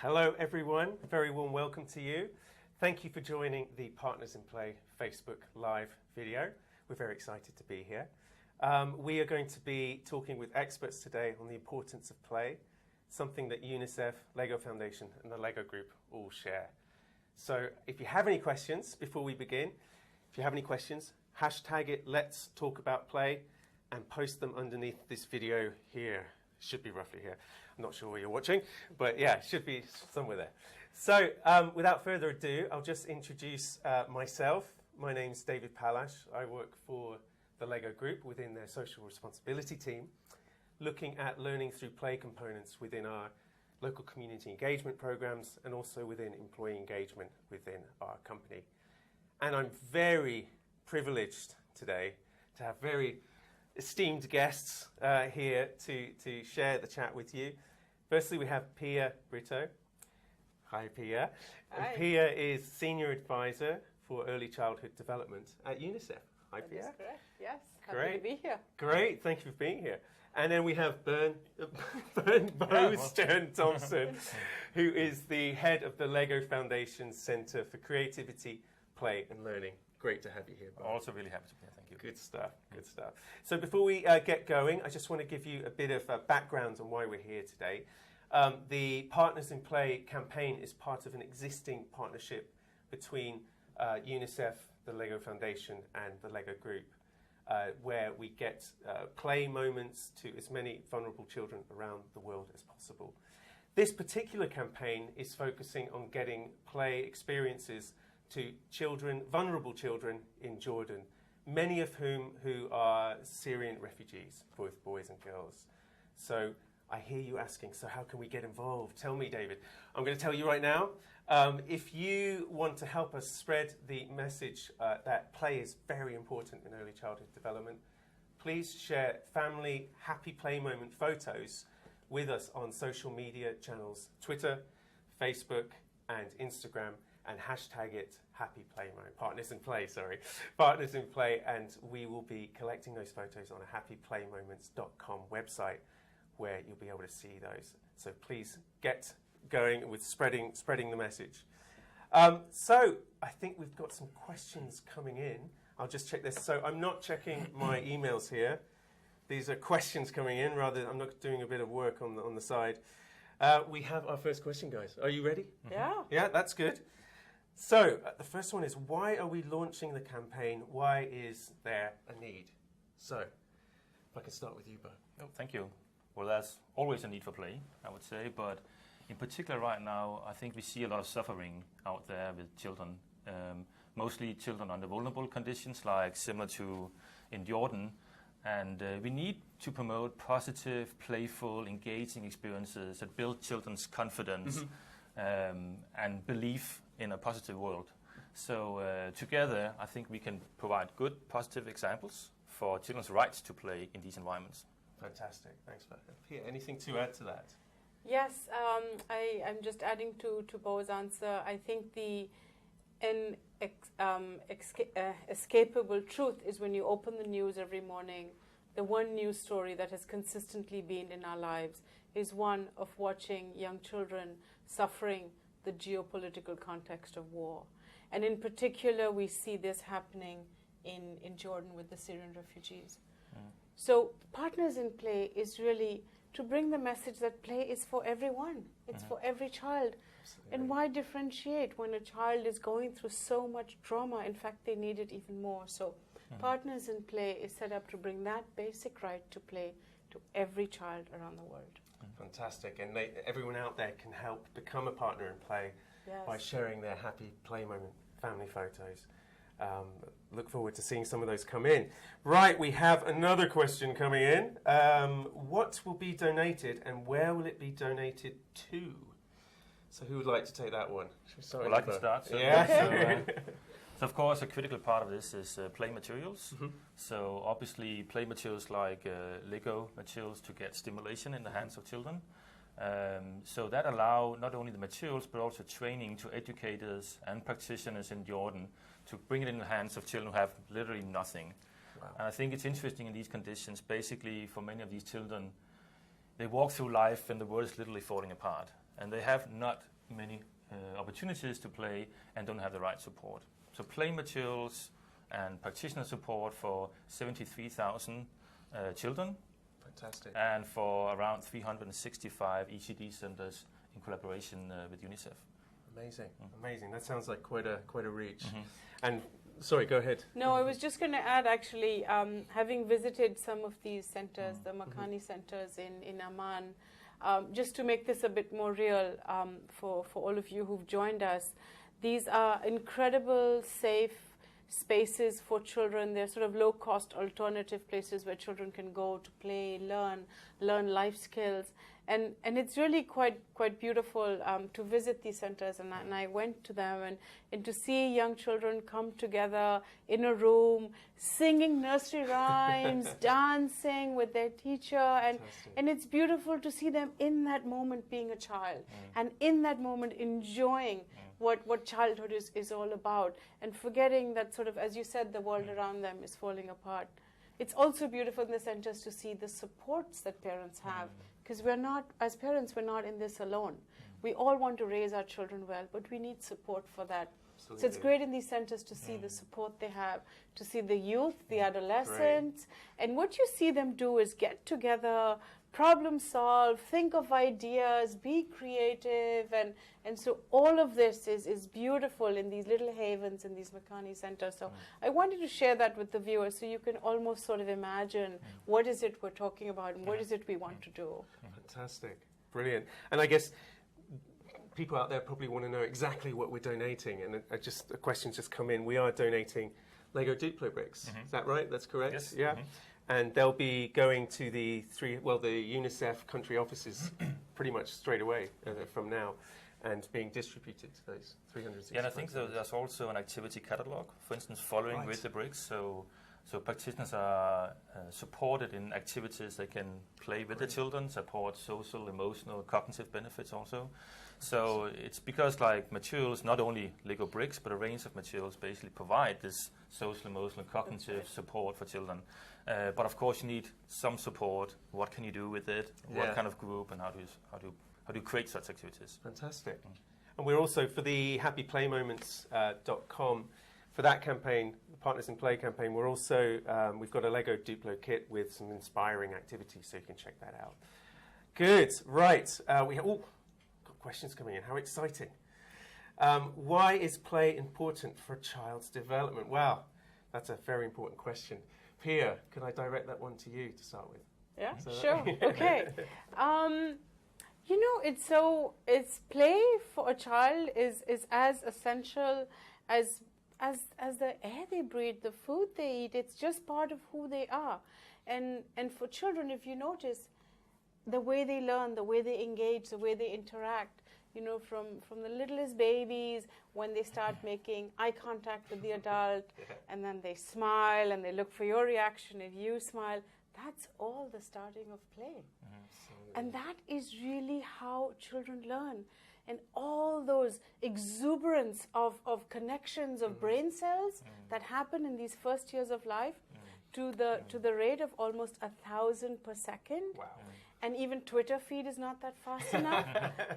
Hello everyone, a very warm welcome to you. Thank you for joining the Partners in Play Facebook Live video. We're very excited to be here. We are going to be talking with experts today on the importance of play, something that UNICEF, LEGO Foundation and the LEGO Group all share. So if you have any questions before we begin, if you have any questions, hashtag it, let's talk about play, and post them underneath this video here. Should be roughly here. I'm not sure where you're watching, but yeah, it should be somewhere there. So without further ado, I'll just introduce myself. My name's David Palash. I work for the LEGO Group within their social responsibility team, looking at learning through play components within our local community engagement programs and also within employee engagement within our company. And I'm very privileged today to have very esteemed guests here to share the chat with you. Firstly, we have Pia Britto. Hi, Pia. Hi. And Pia is Senior Advisor for Early Childhood Development at UNICEF. Hi, Pia. That's correct, yes. Great. Happy to be here. Great, thank you for being here. And then we have Stjerne Thomsen, who is the head of the LEGO Foundation Center for Creativity, Play and Learning. Great to have you here, Bo. Also really happy to be here, thank you. Good stuff, good stuff. So before we get going, I just want to give you a bit of background on why we're here today. The Partners in Play campaign is part of an existing partnership between UNICEF, the LEGO Foundation and the LEGO Group, where we get play moments to as many vulnerable children around the world as possible. This particular campaign is focusing on getting play experiences to children, vulnerable children in Jordan, many of whom who are Syrian refugees, both boys and girls. So I hear you asking, so how can we get involved? Tell me, David. I'm going to tell you right now, if you want to help us spread the message that play is very important in early childhood development, please share family happy play moment photos with us on social media channels, Twitter, Facebook and Instagram, and hashtag it Happy Play Moment, Partners in Play, Partners in Play, and we will be collecting those photos on a happyplaymoments.com website where you'll be able to see those. So please get going with spreading the message. So I think we've got some questions coming in. I'll just check this. So I'm not checking my emails here. These are questions coming in, rather I'm not doing a bit of work on the side. We have our first question, guys. Are you ready? Yeah. Yeah, that's good. So, the first one is, why are we launching the campaign? Why is there a need? So, if I could start with you, Bo. Oh, thank you. Well, there's always a need for play, I would say, but in particular right now, I think we see a lot of suffering out there with children, mostly children under vulnerable conditions, like similar to in Jordan, and we need to promote positive, playful, engaging experiences that build children's confidence and belief in a positive world. So together, I think we can provide good, positive examples for children's rights to play in these environments. Fantastic. Thanks, Bo. Pia, anything to add to that? Yes, I'm just adding to Bo's answer. I think the escapable truth is when you open the news every morning, the one news story that has consistently been in our lives is one of watching young children suffering the geopolitical context of war. And in particular, we see this happening in Jordan with the Syrian refugees. So Partners in Play is really to bring the message that play is for everyone. It's for every child. Absolutely. And why differentiate when a child is going through so much trauma? In fact, they need it even more. So Partners in Play is set up to bring that basic right to play to every child around the world. Fantastic. And everyone out there can help become a partner in play by sharing their happy play moment family photos. Look forward to seeing some of those come in. Right, we have another question coming in. What will be donated and where will it be donated to? So who would like to take that one? Well, I can start. So Yeah. So of course, a critical part of this is play materials. So obviously, play materials like Lego materials to get stimulation in the hands of children. So that allow not only the materials, but also training to educators and practitioners in Jordan to bring it in the hands of children who have literally nothing. Wow. And I think it's interesting in these conditions, basically for many of these children, they walk through life and the world is literally falling apart. and they have not many opportunities to play and don't have the right support. So play materials and practitioner support for 73,000 children. Fantastic. And for around 365 ECD centers in collaboration with UNICEF. Amazing, amazing. That sounds like quite a reach. And sorry, go ahead. No, I was just going to add, actually, having visited some of these centers, the Makani centers in Amman, just to make this a bit more real for all of you who've joined us, these are incredible, safe spaces for children. They're sort of low-cost alternative places where children can go to play, learn life skills. And it's really quite beautiful to visit these centers, and I went to them, and to see young children come together in a room, singing nursery rhymes, dancing with their teacher, and it's beautiful to see them in that moment being a child, and in that moment enjoying what childhood is all about, and forgetting that sort of, as you said, the world around them is falling apart. It's also beautiful in the centers to see the supports that parents have, because as parents, we're not in this alone. We all want to raise our children well, but we need support for that. Absolutely. So it's great in these centers to see the support they have, to see the youth, the adolescents, and what you see them do is get together, problem solve, think of ideas, be creative, and so all of this is beautiful in these little havens in these Makani centers. So I wanted to share that with the viewers so you can almost sort of imagine what is it we're talking about and what is it we want to do. Fantastic. Brilliant. And I guess people out there probably want to know exactly what we're donating, and a question's just come in. We are donating Lego Duplo bricks. Is that right? That's correct? Yes. Yeah. And they'll be going to the UNICEF country offices pretty much straight away from now, and being distributed to those 360. Yeah, and I think there's also an activity catalog, for instance, following with the bricks. So practitioners are supported in activities they can play with the children, support social, emotional, cognitive benefits also. So it's because like materials, not only Lego bricks, but a range of materials basically provide this social, emotional, cognitive support for children. But of course you need some support. What can you do with it? What kind of group, and how do you create such activities? Fantastic. And we're also, for the happyplaymoments.com, for that campaign, the Partners in Play campaign, we're also, we've got a Lego Duplo kit with some inspiring activities, so you can check that out. Good. Right. We have got questions coming in. How exciting. Why is play important for a child's development? Well, that's a very important question. Pia, can I direct that one to you to start with? Yeah, sure. Okay. It's play for a child is as essential as the air they breathe, the food they eat. It's just part of who they are. And for children, if you notice, the way they learn, the way they engage, the way they interact, from the littlest babies, when they start making eye contact with the adult, and then they smile and they look for your reaction if you smile, that's all the starting of play. And that is really how children learn. And all those exuberance of connections of brain cells that happen in these first years of life to the rate of almost 1,000 per second. Wow. And even Twitter feed is not that fast enough.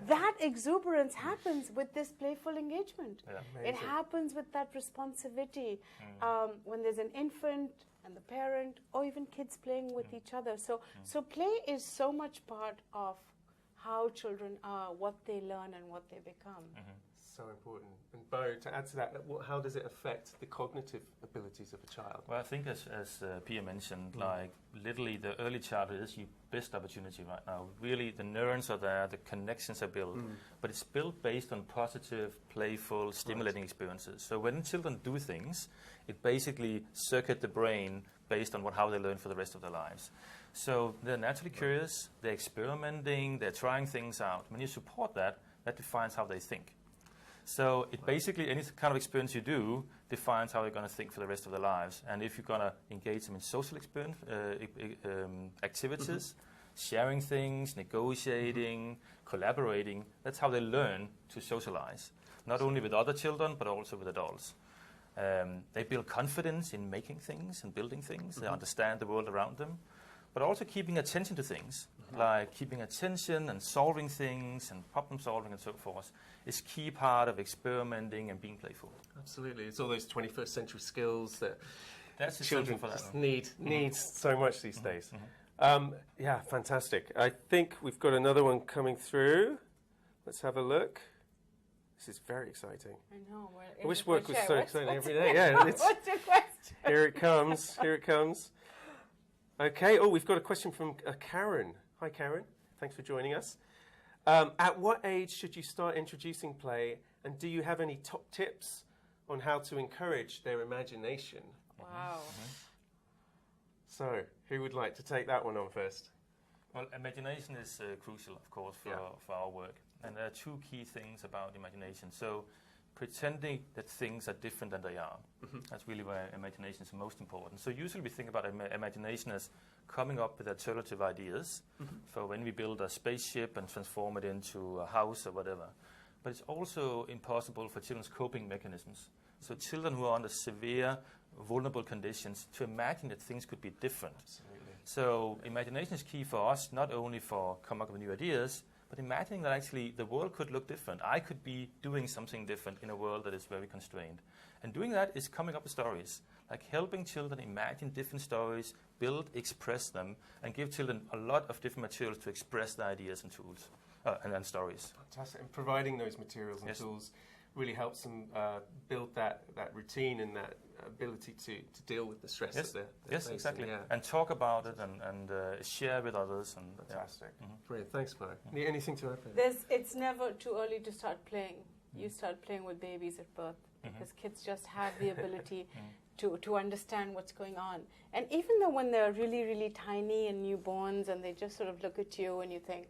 That exuberance happens with this playful engagement. Yeah. It happens with that responsivity when there's an infant and the parent, or even kids playing with each other. So play is so much part of how children are, what they learn and what they become. So important. And Bo, to add to that, how does it affect the cognitive abilities of a child? Well, I think as Pia mentioned, like literally the early childhood is your best opportunity right now. Really, the neurons are there, the connections are built, but it's built based on positive, playful, stimulating experiences. So when children do things, it basically circuits the brain based on how they learn for the rest of their lives. So they're naturally curious, they're experimenting, they're trying things out. When you support that, that defines how they think. So it basically, any kind of experience you do defines how they're going to think for the rest of their lives. And if you're going to engage them in social experience, activities, sharing things, negotiating, collaborating, that's how they learn to socialize. Not only with other children, but also with adults. They build confidence in making things and building things. They understand the world around them. But also keeping attention to things. like keeping attention and solving things and problem solving and so forth, is key part of experimenting and being playful. Absolutely. It's all those 21st century skills that That's children for that just one. need so much these days. Yeah, fantastic. I think we've got another one coming through. Let's have a look. This is very exciting. I know. I wish work was so exciting what's every day. Yeah, it's, what's your question? here it comes. Here it comes. Okay. Oh, we've got a question from Karen. Hi, Karen. Thanks for joining us. At what age should you start introducing play, and do you have any top tips on how to encourage their imagination? Wow. So, who would like to take that one on first? Well, imagination is crucial, of course, for our work. And there are two key things about imagination. So, pretending that things are different than they are. That's really where imagination is most important. So usually we think about imagination as coming up with alternative ideas for when we build a spaceship and transform it into a house or whatever. But it's also impossible for children's coping mechanisms. So children who are under severe, vulnerable conditions, to imagine that things could be different. Absolutely. So imagination is key for us, not only for coming up with new ideas, but imagining that actually the world could look different. I could be doing something different in a world that is very constrained. And doing that is coming up with stories, like helping children imagine different stories, build, express them, and give children a lot of different materials to express their ideas and tools and stories. Fantastic. And providing those materials and tools really helps them build that routine and that ability to deal with the stress that they're facing. Exactly. Yeah. And talk about it and share with others. And fantastic. Brilliant. Thanks, Mark. Anything to add? It's never too early to start playing. You start playing with babies at birth because kids just have the ability to understand what's going on. And even though when they're really, really tiny and newborns and they just sort of look at you and you think,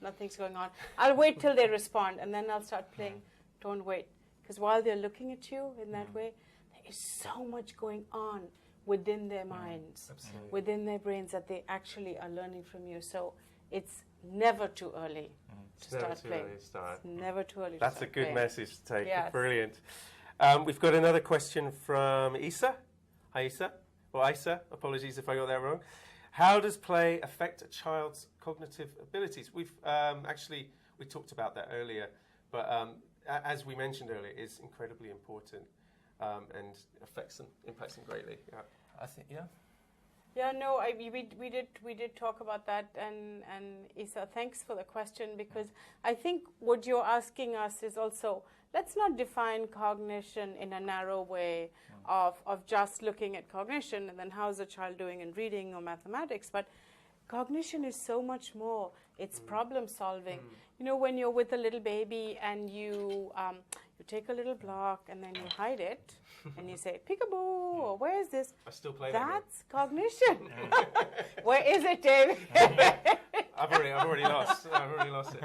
nothing's going on. I'll wait till they respond and then I'll start playing. Don't wait. Because while they're looking at you in that way, there is so much going on within their minds, within their brains that they actually are learning from you. So it's never too early to start playing. It's never too early to That's start a good playing. message to take. Yes. Brilliant. We've got another question from Isa. Hi, Isa. Or Isa. Apologies if I got that wrong. How does play affect a child's cognitive abilities? We talked about that earlier, but as we mentioned earlier, it's incredibly important and impacts them greatly. Yeah. I think, Yeah, no, we did talk about that, and Isa, thanks for the question, because I think what you're asking us is also, let's not define cognition in a narrow way of just looking at cognition and then how's a child doing in reading or mathematics, but cognition is so much more. It's problem solving. You know, when you're with a little baby and you take a little block and then you hide it and you say, peekaboo, or where is this? I still play that. That's cognition. Where is it, David? I've already lost. I've already lost it.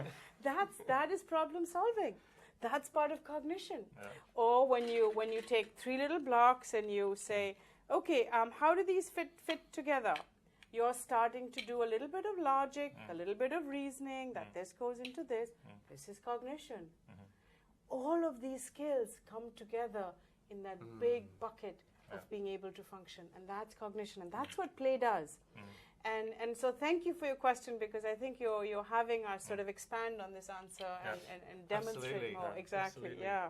That is problem solving. That's part of cognition. Yeah. Or when you take 3 little blocks and you say, okay, how do these fit together? You're starting to do a little bit of logic, a little bit of reasoning, that this goes into this. This is cognition. All of these skills come together in that big bucket of being able to function. And that's cognition. And that's what play does. And so thank you for your question, because I think you're having us sort of expand on this answer and demonstrate Absolutely. more. Exactly, Absolutely. yeah.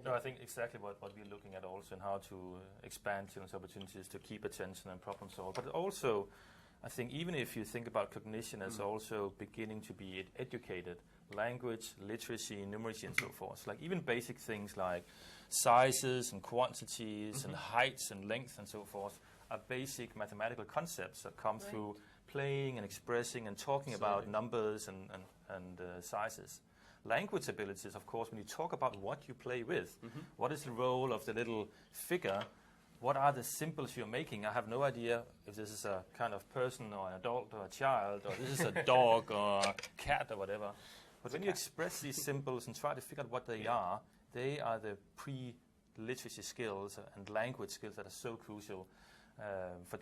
No, I think exactly what we're looking at also, and how to expand children's opportunities to keep attention and problem solve. But also, I think even if you think about cognition as also beginning to be educated, language, literacy, numeracy, and so forth, like even basic things like sizes and quantities and heights and length and so forth, are basic mathematical concepts that come through playing and expressing and talking about numbers and sizes. Language abilities, of course, when you talk about what you play with, what is the role of the little figure, what are the symbols you're making? I have no idea if this is a kind of person or an adult or a child, or this is a dog or a cat or whatever. But when you express these symbols and try to figure out what they are the pre-literacy skills and language skills that are so crucial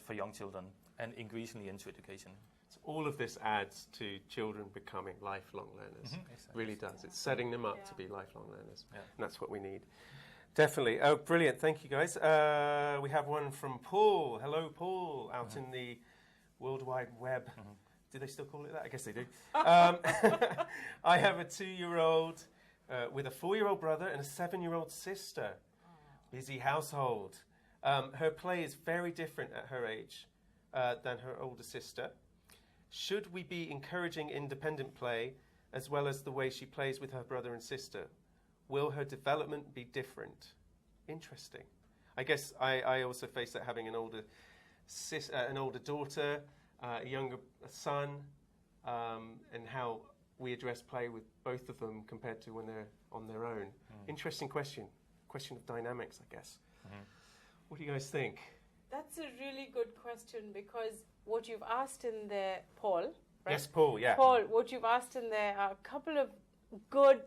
for young children and increasingly into education. So all of this adds to children becoming lifelong learners. Exactly. Really does. It's setting them up to be lifelong learners. Yeah. And that's what we need. Definitely. Oh, brilliant. Thank you, guys. We have one from Paul. Hello, Paul, out in the World Wide Web. Do they still call it that? I guess they do. I have a 2-year-old with a 4-year-old brother and a 7-year-old sister. Busy household. Her play is very different at her age than her older sister. Should we be encouraging independent play as well as the way she plays with her brother and sister? Will her development be different? Interesting. I guess I also face that, having an older daughter, a younger son, and how we address play with both of them compared to when they're on their own. Interesting question. Question of dynamics, I guess. What do you guys think? That's a really good question, because what you've asked in there, Paul, right? Yes, Paul, yeah. Paul, what you've asked in there are a couple of good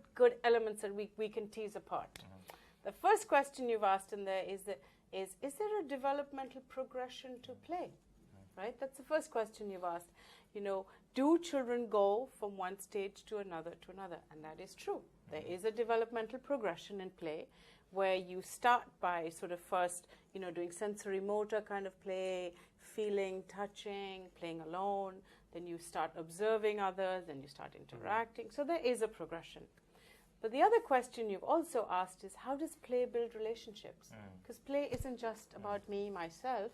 elements that we can tease apart. The first question you've asked in there is there a developmental progression to play? Right? That's the first question you've asked. You know, do children go from one stage to another? And that is true. There is a developmental progression in play, where you start by sort of first, you know, doing sensory motor kind of play, feeling, touching, playing alone. Then you start observing others, then you start interacting. So there is a progression. But the other question you've also asked is, how does play build relationships? Because play isn't just about me, myself,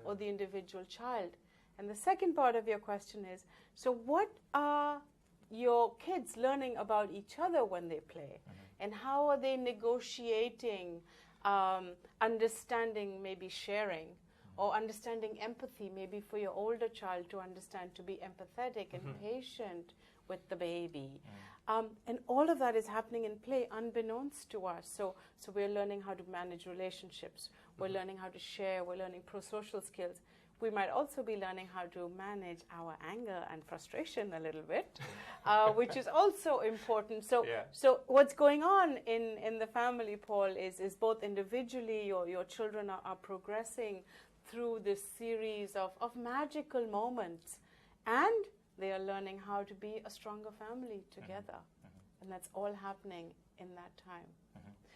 or the individual child. And the second part of your question is, so what are your kids learning about each other when they play? And how are they negotiating, understanding, maybe sharing, or understanding empathy, maybe for your older child to understand, to be empathetic and patient with the baby. And all of that is happening in play unbeknownst to us. So we're learning how to manage relationships. We're learning how to share. We're learning pro-social skills. We might also be learning how to manage our anger and frustration a little bit, which is also important. So what's going on in the family, Paul, is both individually your children are progressing through this series of magical moments, and they are learning how to be a stronger family together. And that's all happening in that time.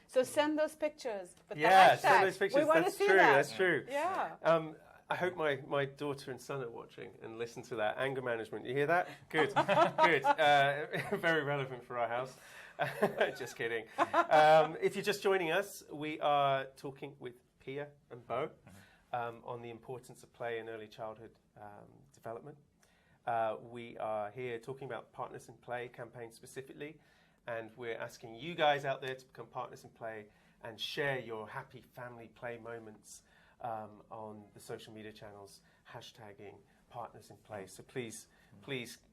So send those pictures with the hashtag. Send those pictures. We want to see that. That's true. Yeah. I hope my daughter and son are watching and listen to that. Anger management. You hear that? Good. Good. Very relevant for our house. Just kidding. If you're just joining us, we are talking with Pia and Bo on the importance of play in early childhood development. We are here talking about Partners in Play campaign specifically, and we're asking you guys out there to become partners in play and share your happy family play moments on the social media channels, hashtagging Partners in Play. So please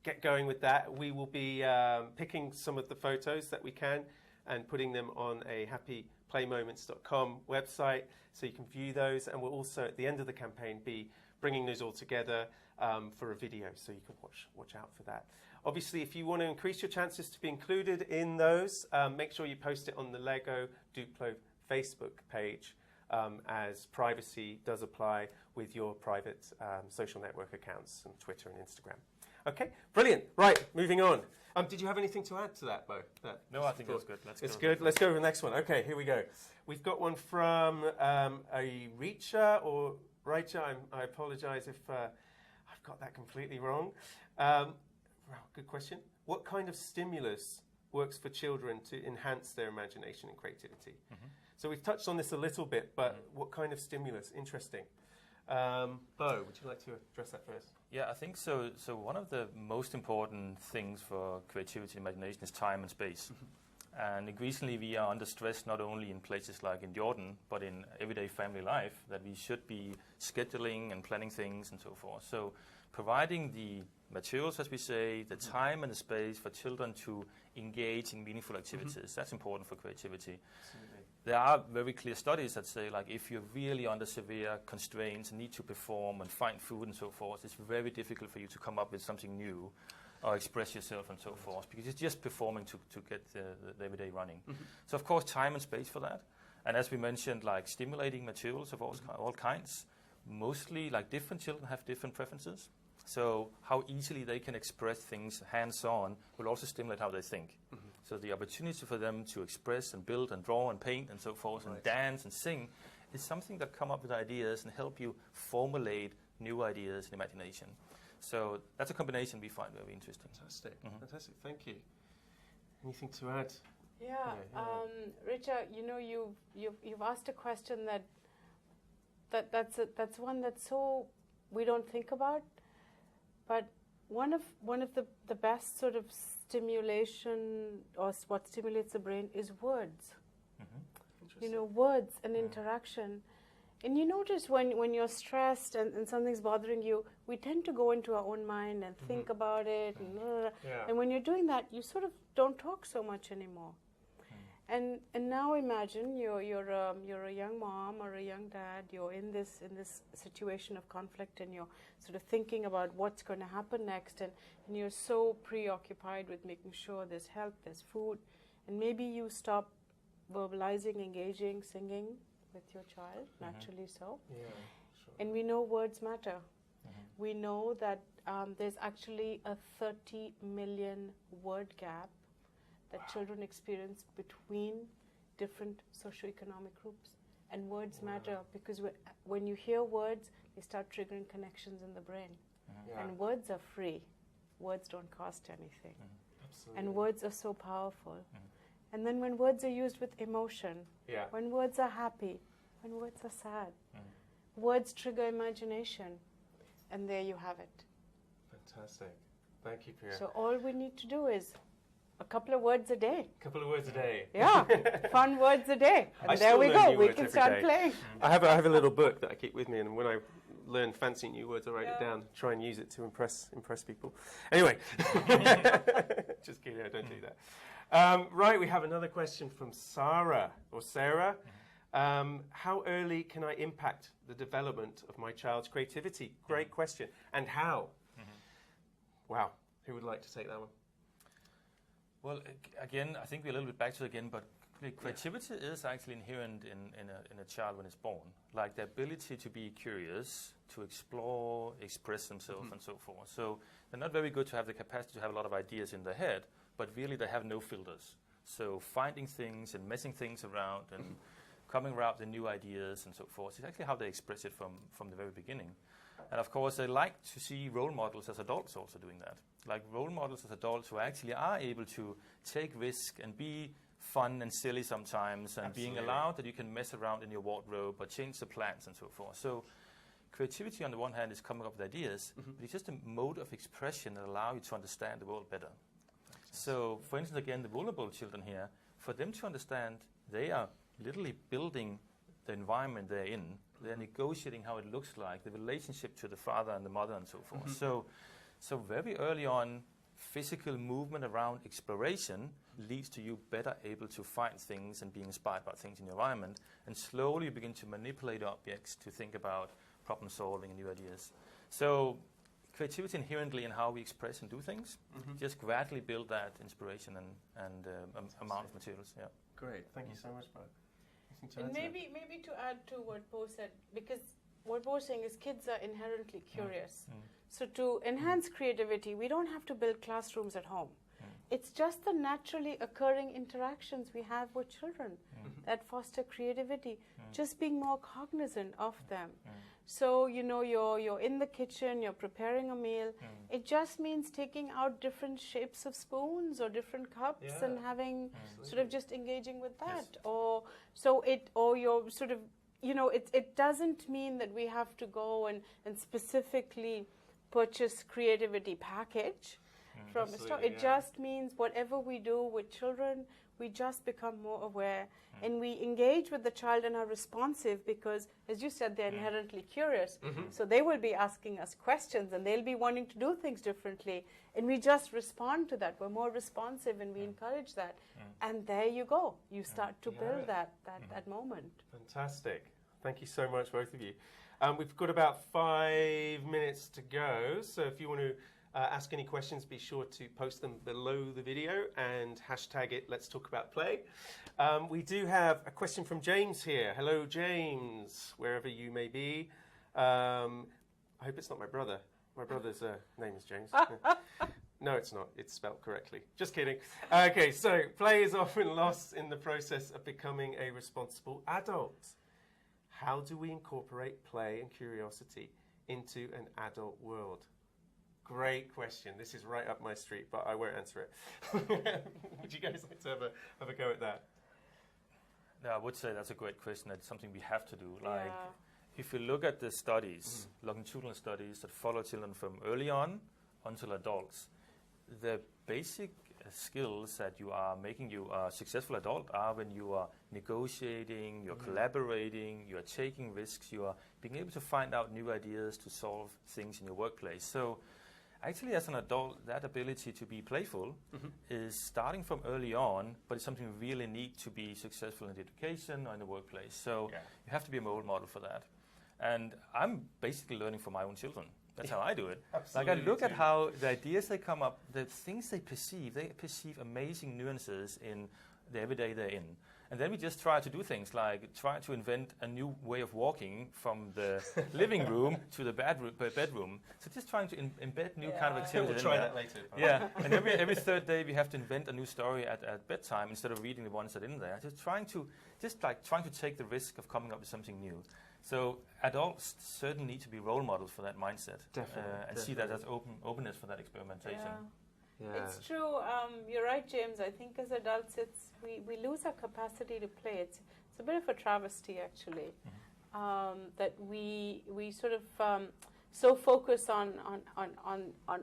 get going with that. We will be picking some of the photos that we can and putting them on a happyplaymoments.com website so you can view those, and we'll also at the end of the campaign be bringing those all together for a video, so you can watch out for that. Obviously, if you want to increase your chances to be included in those, make sure you post it on the LEGO Duplo Facebook page, as privacy does apply with your private social network accounts on Twitter and Instagram. Okay, brilliant. Right, moving on. Did you have anything to add to that, Bo? No, I think that's good. It's good. Let's go to the next one. Okay, here we go. We've got one from a Richa or Raicha. I apologise if I've got that completely wrong. Good question. What kind of stimulus works for children to enhance their imagination and creativity? So we've touched on this a little bit, but what kind of stimulus? Interesting. Bo, would you like to address that first? Yeah, I think so. So one of the most important things for creativity and imagination is time and space. And increasingly we are under stress, not only in places like in Jordan, but in everyday family life, that we should be scheduling and planning things and so forth. So providing the materials, as we say, the time and the space for children to engage in meaningful activities, that's important for creativity. Absolutely. There are very clear studies that say, like, if you're really under severe constraints and need to perform and find food and so forth, it's very difficult for you to come up with something new or express yourself and so forth, because it's just performing to get the everyday running. So, of course, time and space for that. And as we mentioned, like, stimulating materials of all kinds. Mostly, like, different children have different preferences. So how easily they can express things hands-on will also stimulate how they think. So the opportunity for them to express and build and draw and paint and so forth and dance and sing is something that come up with ideas and help you formulate new ideas in imagination. So that's a combination we find very interesting. Fantastic, fantastic. Thank you. Anything to add? Yeah, Richa, you know, you've asked a question that's one that's so we don't think about, but one of the best sort of stimulation or what stimulates the brain is words. You know, words and interaction. And you notice when you're stressed and something's bothering you, we tend to go into our own mind and think about it. And when you're doing that, you sort of don't talk so much anymore. And now imagine you're a young mom or a young dad. You're in this situation of conflict, and you're sort of thinking about what's going to happen next, and you're so preoccupied with making sure there's help, there's food, and maybe you stop verbalizing, engaging, singing with your child, naturally so. Yeah, sure. And we know words matter. We know that there's actually a 30 million word gap that children experience between different socioeconomic groups. And words matter because when you hear words, they start triggering connections in the brain. And words are free. Words don't cost anything. Absolutely. And words are so powerful. And then when words are used with emotion, when words are happy, when words are sad, words trigger imagination. And there you have it. Fantastic. Thank you, Pia. So all we need to do is a couple of words a day. A couple of words a day. Yeah, fun words a day. And there we go. We can start playing. I have a little book that I keep with me, and when I learn fancy new words, I write it down, try and use it to impress people. Anyway, just kidding, I don't do that. Right, we have another question from Sarah. How early can I impact the development of my child's creativity? Great question. And how? Wow, who would like to take that one? Well, again, I think we're a little bit back to it again, but creativity is actually inherent in a child when it's born. Like the ability to be curious, to explore, express themselves, and so forth. So they're not very good to have the capacity to have a lot of ideas in their head, but really they have no filters. So finding things and messing things around and coming around with new ideas and so forth is actually how they express it from the very beginning. And of course, they like to see role models as adults also doing that. Like role models as adults who actually are able to take risk and be fun and silly sometimes, and being allowed that you can mess around in your wardrobe or change the plans and so forth. So creativity on the one hand is coming up with ideas, but it's just a mode of expression that allows you to understand the world better. So for instance, again, the vulnerable children here, for them to understand, they are literally building the environment they're in. They're negotiating how it looks like, the relationship to the father and the mother and so forth. So very early on, physical movement around exploration leads to you better able to find things and be inspired by things in your environment. And slowly you begin to manipulate objects to think about problem solving and new ideas. So creativity inherently in how we express and do things, just gradually build that inspiration and amount of materials. Yeah. Great, thank you so much, Bo. And maybe to add to what Bo said, because what Bo's saying is kids are inherently curious. So to enhance creativity, we don't have to build classrooms at home. It's just the naturally occurring interactions we have with children that foster creativity, just being more cognizant of them. So, you know, you're in the kitchen, you're preparing a meal. It just means taking out different shapes of spoons or different cups and having sort of just engaging with that. Or you're sort of, you know, it doesn't mean that we have to go and specifically purchase creativity package from a store. It just means whatever we do with children, we just become more aware and we engage with the child and are responsive because, as you said, they're inherently curious. So they will be asking us questions and they'll be wanting to do things differently. And we just respond to that. We're more responsive and we encourage that. And there you go. You start to build that moment. Fantastic. Thank you so much, both of you. We've got about 5 minutes to go. So if you want to ask any questions, be sure to post them below the video and hashtag it Let's Talk About Play. We do have a question from James here. Hello, James, wherever you may be. I hope it's not my brother. My brother's name is James. No, it's not. It's spelled correctly. Just kidding. Okay, so play is often lost in the process of becoming a responsible adult. How do we incorporate play and curiosity into an adult world? Great question. This is right up my street, but I won't answer it. Would you guys like to have a go at that? No, I would say that's a great question. That's something we have to do. Like, if you look at the studies, longitudinal studies that follow children from early on until adults, the basic skills that you are making you a successful adult are when you are negotiating, you're collaborating, you are taking risks, you are being able to find out new ideas to solve things in your workplace. So actually, as an adult, that ability to be playful is starting from early on, but it's something we really need to be successful in education or in the workplace. So you have to be a role model for that. And I'm basically learning from my own children. That's how I do it. Absolutely, like I look at how the ideas they come up, the things they perceive amazing nuances in the everyday they're in. And then we just try to do things like try to invent a new way of walking from the living room to the bedroom. So just trying to embed new kind of activities. We'll try that later. Yeah, and every third day we have to invent a new story at bedtime instead of reading the ones that are in there. Trying to take the risk of coming up with something new. So adults certainly need to be role models for that mindset. And see that as openness for that experimentation. Yeah. It's true. You're right, James. I think as adults, we lose our capacity to play. It's a bit of a travesty, actually, that we sort of so focus on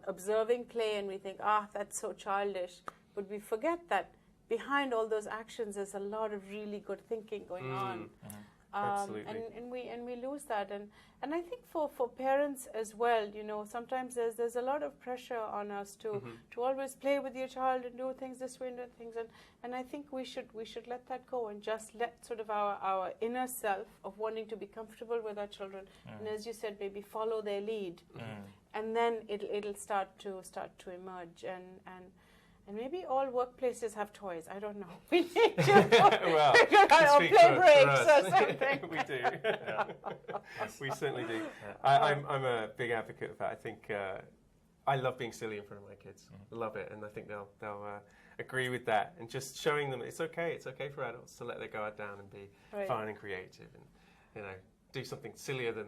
observing play, and we think, that's so childish. But we forget that behind all those actions, there's a lot of really good thinking going on. Absolutely. And we lose that, and I think for parents as well, sometimes there's a lot of pressure on us to always play with your child and do things this way and do things, and I think we should let that go and just let sort of our inner self of wanting to be comfortable with our children, and as you said, maybe follow their lead, and then it'll start to emerge, and maybe all workplaces have toys. I don't know. We need to play breaks or something. We do. We certainly do. I'm a big advocate of that. I think I love being silly in front of my kids. Love it, and I think they'll agree with that. And just showing them it's okay. It's okay for adults to let their guard down and be fun and creative, and do something sillier than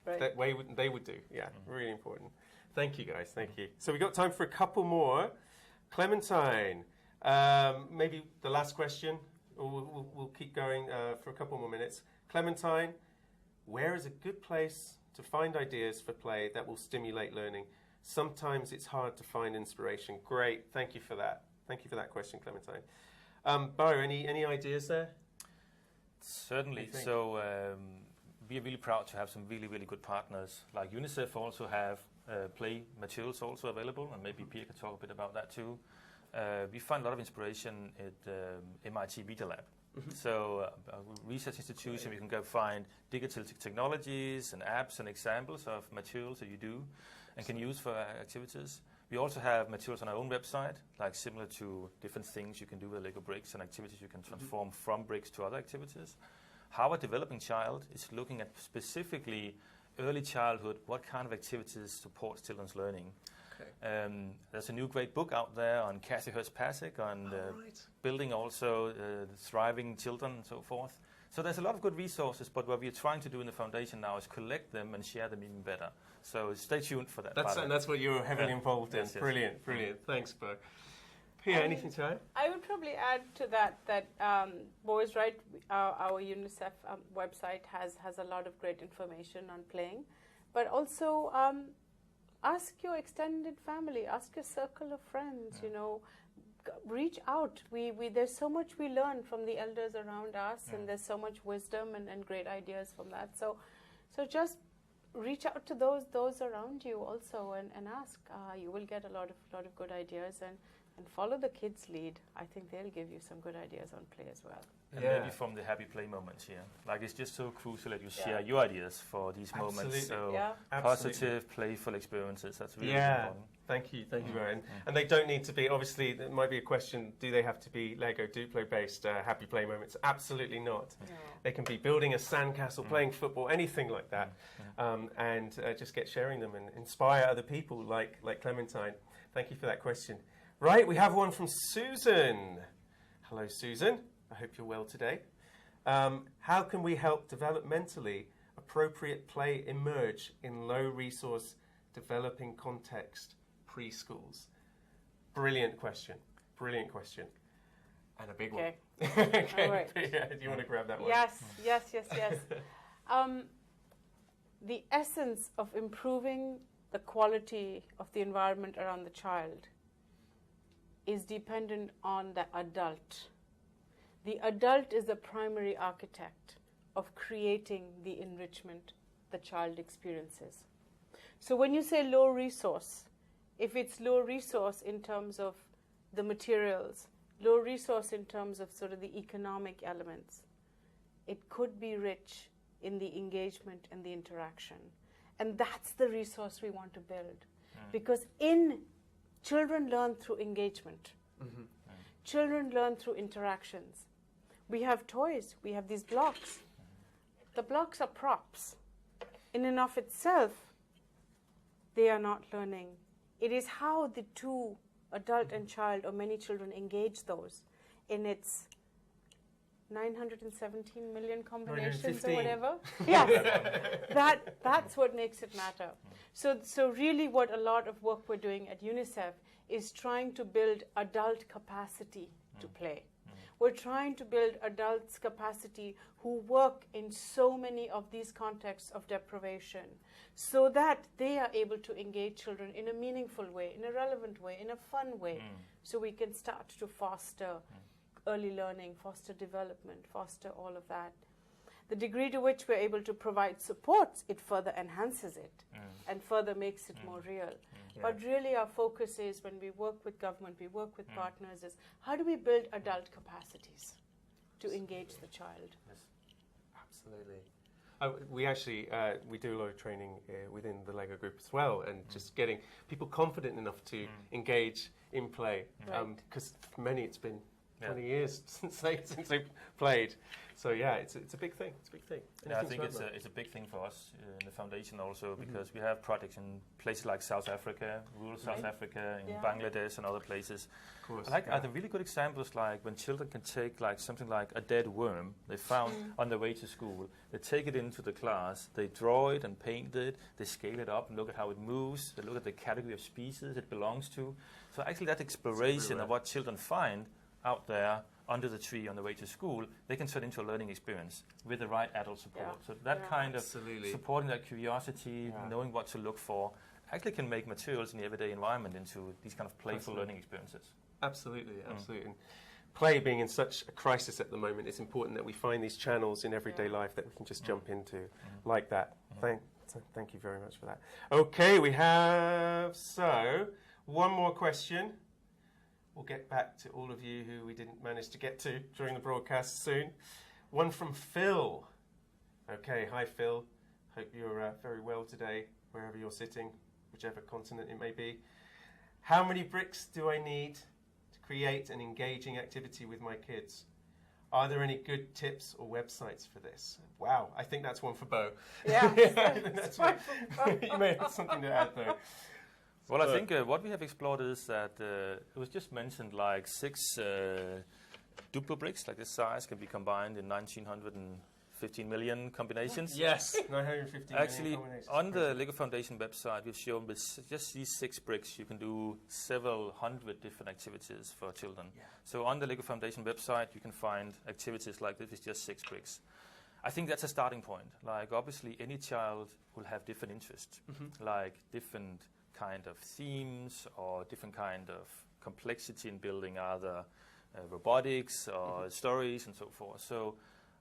that way they would do. Yeah, really important. Thank you, guys. Thank you. So we got time for a couple more. Clementine, maybe the last question, or we'll keep going for a couple more minutes. Clementine, where is a good place to find ideas for play that will stimulate learning? Sometimes it's hard to find inspiration. Great, thank you for that. Thank you for that question, Clementine. Bo, any ideas there? Certainly. So we are really proud to have some really, really good partners. Like UNICEF also have play materials also available, and maybe Pia can talk a bit about that too. We find a lot of inspiration at MIT Media Lab. So a research institution, we can go find digital technologies and apps and examples of materials that you do and can use for activities. We also have materials on our own website, like similar to different things you can do with LEGO bricks and activities you can transform from bricks to other activities. How a developing child is looking at specifically early childhood, what kind of activities supports children's learning. There's a new great book out there on Kathy Hurst-Pasek on building also thriving children and so forth. So there's a lot of good resources, but what we're trying to do in the foundation now is collect them and share them even better. So stay tuned for that. That's what you're heavily involved in. Yes. Brilliant. Thanks, Bo. Pia, anything to add? I would probably add to that Bo is right. Our UNICEF website has a lot of great information on playing, but also ask your extended family, ask your circle of friends. Reach out. There's so much we learn from the elders around us, and there's so much wisdom and great ideas from that. So just reach out to those around you also and ask. You will get a lot of good ideas and follow the kids' lead. I think they'll give you some good ideas on play as well. And maybe from the happy play moments here. Like, it's just so crucial that you share your ideas for these moments. So positive, playful experiences, that's really important. Thank you, Ryan. And they don't need to be, obviously, there might be a question, do they have to be LEGO Duplo-based happy play moments? Absolutely not. No. They can be building a sandcastle, playing football, anything like that. And just get sharing them and inspire other people like Clementine. Thank you for that question. Right, we have one from Susan. Hello, Susan. I hope you're well today. How can we help developmentally appropriate play emerge in low-resource developing context preschools? Brilliant question. Brilliant question. And a big one. Okay. All right. Yeah, do you want to grab that one? Yes. The essence of improving the quality of the environment around the child is dependent on the adult. The adult is the primary architect of creating the enrichment the child experiences. So when you say low resource, if it's low resource in terms of the materials, low resource in terms of sort of the economic elements, it could be rich in the engagement and the interaction. And that's the resource we want to build. Because children learn through engagement. Children learn through interactions. We have toys, we have these blocks. The blocks are props. In and of itself, they are not learning. It is how the two, adult and child, or many children, engage those in its 917 million combinations or whatever. Yes, that's what makes it matter. So really what a lot of work we're doing at UNICEF is trying to build adult capacity to play. We're trying to build adults' capacity who work in so many of these contexts of deprivation so that they are able to engage children in a meaningful way, in a relevant way, in a fun way, so we can start to foster early learning, foster development, foster all of that. The degree to which we're able to provide support, it further enhances it and further makes it more real. But really our focus is, when we work with government, we work with partners, is how do we build adult capacities to engage the child? Yes. Absolutely. We actually we do a lot of training within the LEGO group as well, and just getting people confident enough to engage in play. Because for many it's been 20 years since they played. So yeah, it's a big thing. It's a big thing. Yeah, I think it's a big thing for us in the foundation also, because we have projects in places like South Africa, rural South Africa, in Bangladesh and other places. Of course. Are the really good examples, like when children can take like something like a dead worm they found on their way to school, they take it into the class, they draw it and paint it, they scale it up and look at how it moves, they look at the category of species it belongs to. So actually that exploration of what children find out there under the tree on the way to school, they can turn into a learning experience with the right adult support. So that kind of supporting that curiosity, knowing what to look for, actually can make materials in the everyday environment into these kind of playful learning experiences. Absolutely. And play being in such a crisis at the moment, it's important that we find these channels in everyday life that we can just jump into like that. Thank you very much for that. Okay, we have one more question. We'll get back to all of you who we didn't manage to get to during the broadcast soon. One from Phil. Okay, hi Phil. Hope you're very well today, wherever you're sitting, whichever continent it may be. How many bricks do I need to create an engaging activity with my kids? Are there any good tips or websites for this? Wow, I think that's one for Bo. Yeah. You may have something to add though. Well, I think what we have explored is that it was just mentioned like 6 Duplo bricks like this size can be combined in 1915 million combinations. Yes, 915 Actually, million combinations. on the LEGO Foundation website, we've shown with just these 6 bricks, you can do several hundred different activities for children. Yeah. So on the LEGO Foundation website, you can find activities like this with just 6 bricks. I think that's a starting point. Like, obviously, any child will have different interests, like different kind of themes or different kind of complexity in building either robotics or stories and so forth. So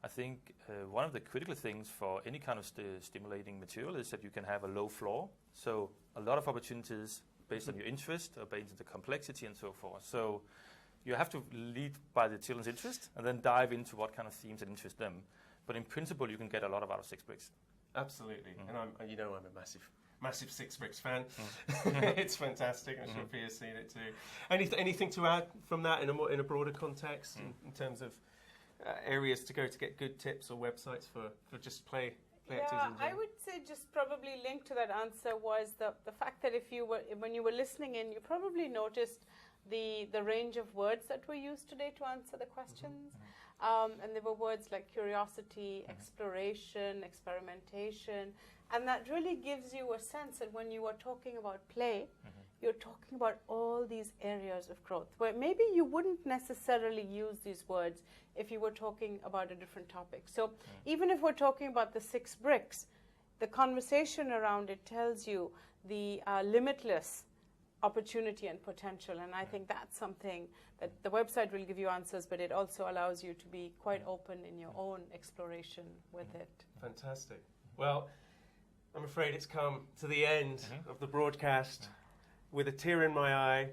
I think one of the critical things for any kind of stimulating material is that you can have a low floor. So a lot of opportunities based on your interest or based on the complexity and so forth. So you have to lead by the children's interest and then dive into what kind of themes that interest them. But in principle, you can get a lot out of 6 bricks. Absolutely. And I'm a massive 6 bricks fan. It's fantastic. I'm sure Pia's seen it too. Anything to add from that in a broader context in terms of areas to go to get good tips or websites for just play activities? I would say just probably linked to that answer was the fact that when you were listening in, you probably noticed the range of words that were used today to answer the questions. And there were words like curiosity, exploration, experimentation, And that really gives you a sense that when you are talking about play, you're talking about all these areas of growth, where maybe you wouldn't necessarily use these words if you were talking about a different topic. So even if we're talking about the 6 bricks, the conversation around it tells you the limitless opportunity and potential. And I think that's something that the website will give you answers, but it also allows you to be quite open in your own exploration with it. Fantastic. Well, I'm afraid it's come to the end of the broadcast. With a tear in my eye,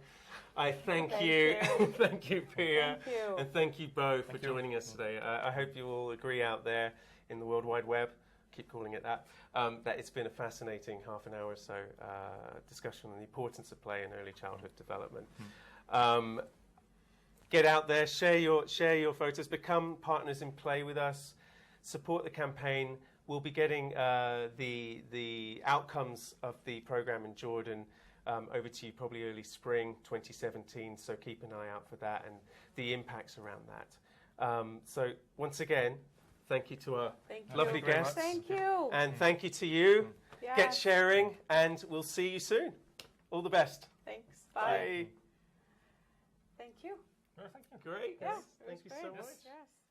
I thank you. Thank you, Pia. Thank you. And thank you both for joining us today. I hope you all agree out there in the World Wide Web, keep calling it that, that it's been a fascinating half an hour or so discussion on the importance of play in early childhood development. Get out there, share your photos, become partners in play with us, support the campaign. We'll be getting the outcomes of the program in Jordan over to you probably early spring 2017, so keep an eye out for that and the impacts around that. So once again, thank you to our lovely guests. Thank you. And thank you to you. Yes. Get sharing, and we'll see you soon. All the best. Thanks. Bye. Thank you. Thank you. Great. Yeah, Thank you great. so much. Yes.